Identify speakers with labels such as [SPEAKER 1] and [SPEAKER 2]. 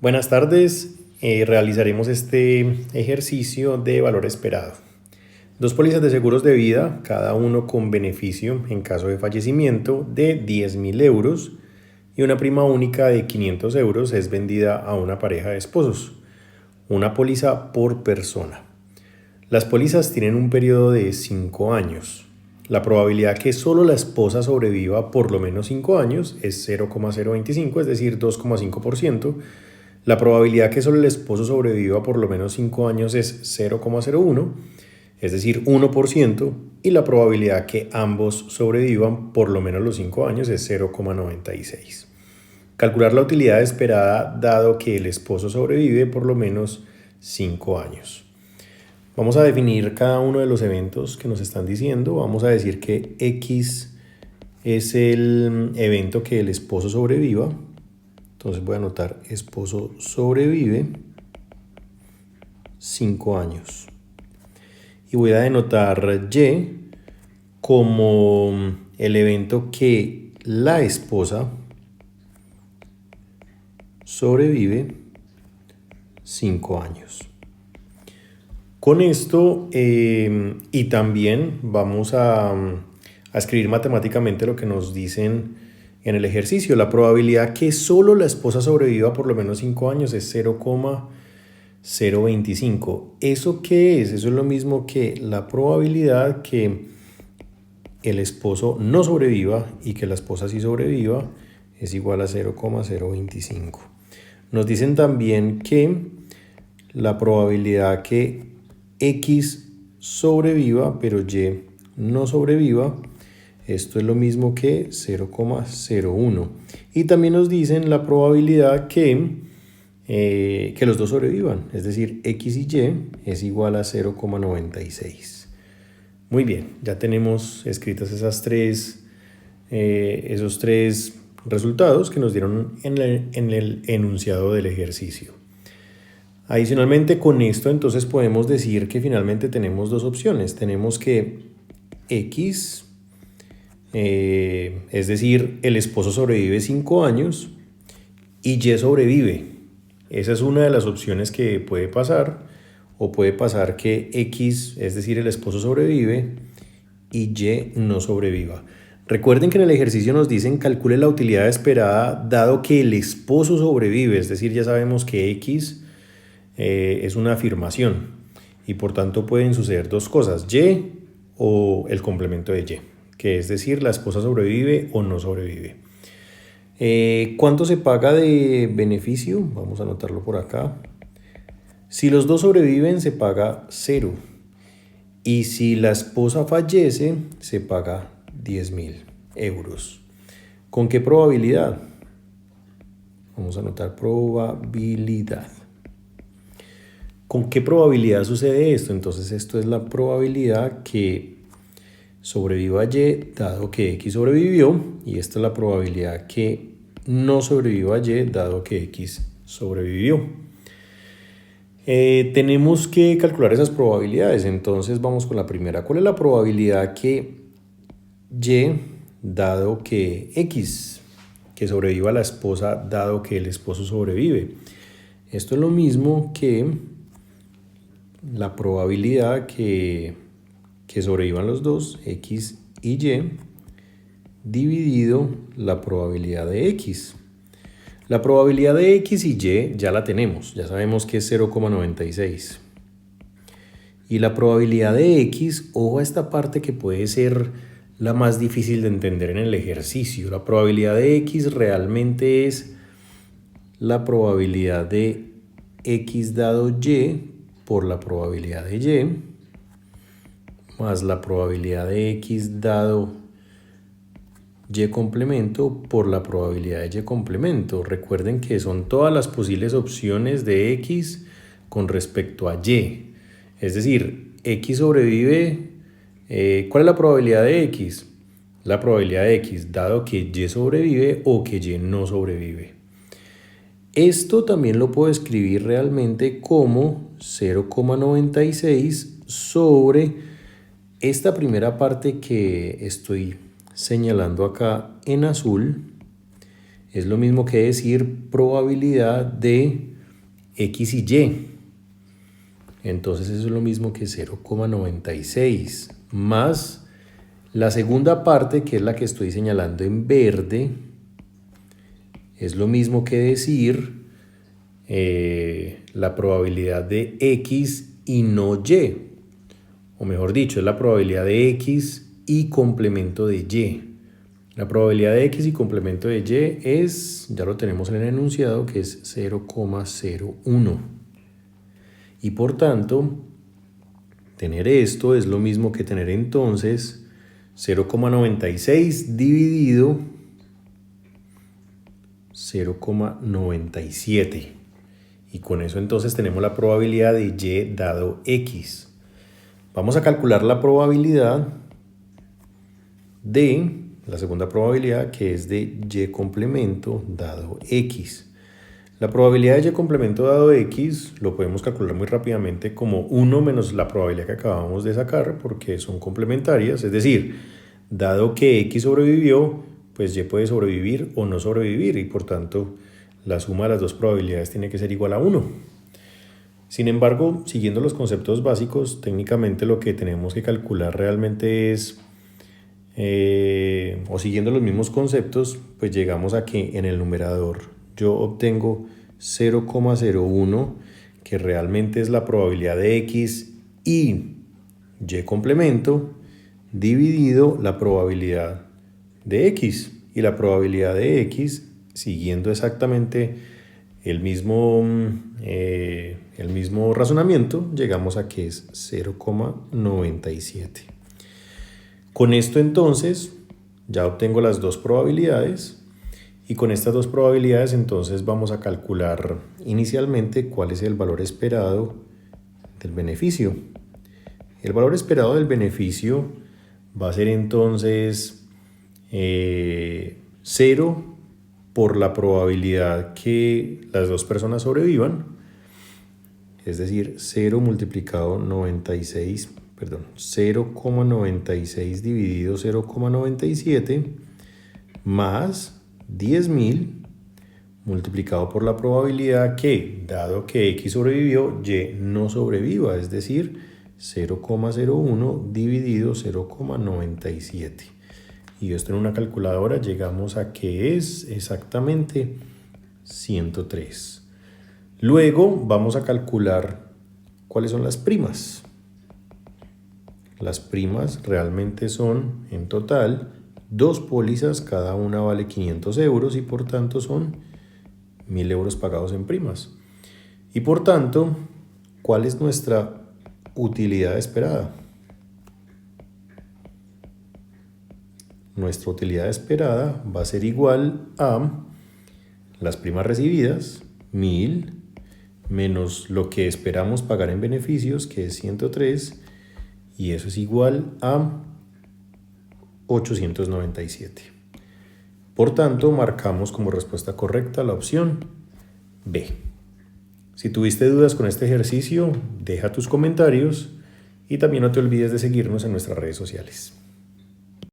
[SPEAKER 1] Buenas tardes. Realizaremos este ejercicio de valor esperado. Dos pólizas de seguros de vida, cada uno con beneficio en caso de fallecimiento de 10.000 euros y una prima única de 500 euros es vendida a una pareja de esposos. Una póliza por persona. Las pólizas tienen un periodo de 5 años. La probabilidad que solo la esposa sobreviva por lo menos 5 años es 0,025, es decir, 2,5%. La probabilidad que solo el esposo sobreviva por lo menos 5 años es 0,01, es decir, 1%, y la probabilidad que ambos sobrevivan por lo menos los 5 años es 0,96. Calcular la utilidad esperada dado que el esposo sobrevive por lo menos 5 años. Vamos a definir cada uno de los eventos que nos están diciendo. Vamos a decir que X es el evento que el esposo sobreviva. Entonces voy a anotar esposo sobrevive 5 años. Y voy a denotar Y como el evento que la esposa sobrevive 5 años. Con esto y también vamos a escribir matemáticamente lo que nos dicen en el ejercicio. La probabilidad que solo la esposa sobreviva por lo menos 5 años es 0,025. ¿Eso qué es? Eso es lo mismo que la probabilidad que el esposo no sobreviva y que la esposa sí sobreviva es igual a 0,025. Nos dicen también que la probabilidad que X sobreviva pero Y no sobreviva, esto es lo mismo que 0,01. Y también nos dicen la probabilidad que los dos sobrevivan, es decir, X y Y es igual a 0,96. Muy bien, ya tenemos escritas esos tres resultados que nos dieron en el enunciado del ejercicio. Adicionalmente, con esto entonces podemos decir que finalmente tenemos dos opciones. Tenemos que X, es decir, el esposo sobrevive 5 años y Y sobrevive. Esa es una de las opciones que puede pasar. O puede pasar que X, es decir, el esposo sobrevive y Y no sobreviva. Recuerden que en el ejercicio nos dicen calcule la utilidad esperada dado que el esposo sobrevive, es decir, ya sabemos que X es una afirmación y por tanto pueden suceder dos cosas, Y o el complemento de Y, que es decir, la esposa sobrevive o no sobrevive. ¿Cuánto se paga de beneficio? Vamos a anotarlo por acá. Si los dos sobreviven se paga 0 y si la esposa fallece se paga 10.000 euros. ¿Con qué probabilidad? Vamos a anotar probabilidad. ¿Con qué probabilidad sucede esto? Entonces esto es la probabilidad que sobreviva Y dado que X sobrevivió y esta es la probabilidad que no sobreviva Y dado que X sobrevivió. Tenemos que calcular esas probabilidades, entonces vamos con la primera. ¿Cuál es la probabilidad que Y dado que X, que sobreviva la esposa dado que el esposo sobrevive? Esto es lo mismo que la probabilidad que sobrevivan los dos, X y Y, dividido la probabilidad de X. La probabilidad de X y Y ya la tenemos, ya sabemos que es 0,96. Y la probabilidad de X, ojo a esta parte que puede ser la más difícil de entender en el ejercicio. La probabilidad de X realmente es la probabilidad de X dado Y por la probabilidad de Y, más la probabilidad de X dado Y complemento por la probabilidad de Y complemento. Recuerden que son todas las posibles opciones de X con respecto a Y. Es decir, X sobrevive. ¿Cuál es la probabilidad de X? La probabilidad de X dado que Y sobrevive o que Y no sobrevive. Esto también lo puedo escribir realmente como 0,96 sobre esta primera parte que estoy señalando acá en azul. es lo mismo que decir probabilidad de X y Y. Entonces eso es lo mismo que 0,96 más la segunda parte, que es la que estoy señalando en verde, es lo mismo que decir la probabilidad de X y no Y. O mejor dicho, es la probabilidad de X y complemento de Y. La probabilidad de X y complemento de Y es, ya lo tenemos en el enunciado, que es 0,01. Y por tanto, tener esto es lo mismo que tener entonces 0,96 dividido 0,97. Y con eso entonces tenemos la probabilidad de Y dado X. Vamos a calcular la probabilidad de la segunda probabilidad, que es de Y complemento dado X. La probabilidad de Y complemento dado X lo podemos calcular muy rápidamente como 1 menos la probabilidad que acabamos de sacar, porque son complementarias. Es decir, dado que X sobrevivió, pues Y puede sobrevivir o no sobrevivir, y por tanto la suma de las dos probabilidades tiene que ser igual a 1. Sin embargo, siguiendo los conceptos básicos, técnicamente lo que tenemos que calcular realmente es, o siguiendo los mismos conceptos, pues llegamos a que en el numerador yo obtengo 0,01, que realmente es la probabilidad de X y Y complemento, dividido la probabilidad de X. Y la probabilidad de X, siguiendo exactamente el mismo razonamiento, llegamos a que es 0,97. Con esto entonces ya obtengo las dos probabilidades, y con estas dos probabilidades entonces vamos a calcular inicialmente cuál es el valor esperado del beneficio. El valor esperado del beneficio va a ser entonces 0 por la probabilidad que las dos personas sobrevivan, es decir, 0 multiplicado 96, perdón, 0,96 dividido 0,97 más 10.000 multiplicado por la probabilidad que, dado que X sobrevivió, Y no sobreviva, es decir, 0,01 dividido 0,97. Y esto en una calculadora llegamos a que es exactamente 103. Luego vamos a calcular cuáles son las primas. Las primas realmente son, en total, 2 pólizas, cada una vale 500 euros y por tanto son 1.000 euros pagados en primas. Y por tanto, ¿cuál es nuestra utilidad esperada? Nuestra utilidad esperada va a ser igual a las primas recibidas, 1.000, menos lo que esperamos pagar en beneficios, que es 103, y eso es igual a 897. Por tanto, marcamos como respuesta correcta la opción B. Si tuviste dudas con este ejercicio, deja tus comentarios y también no te olvides de seguirnos en nuestras redes sociales.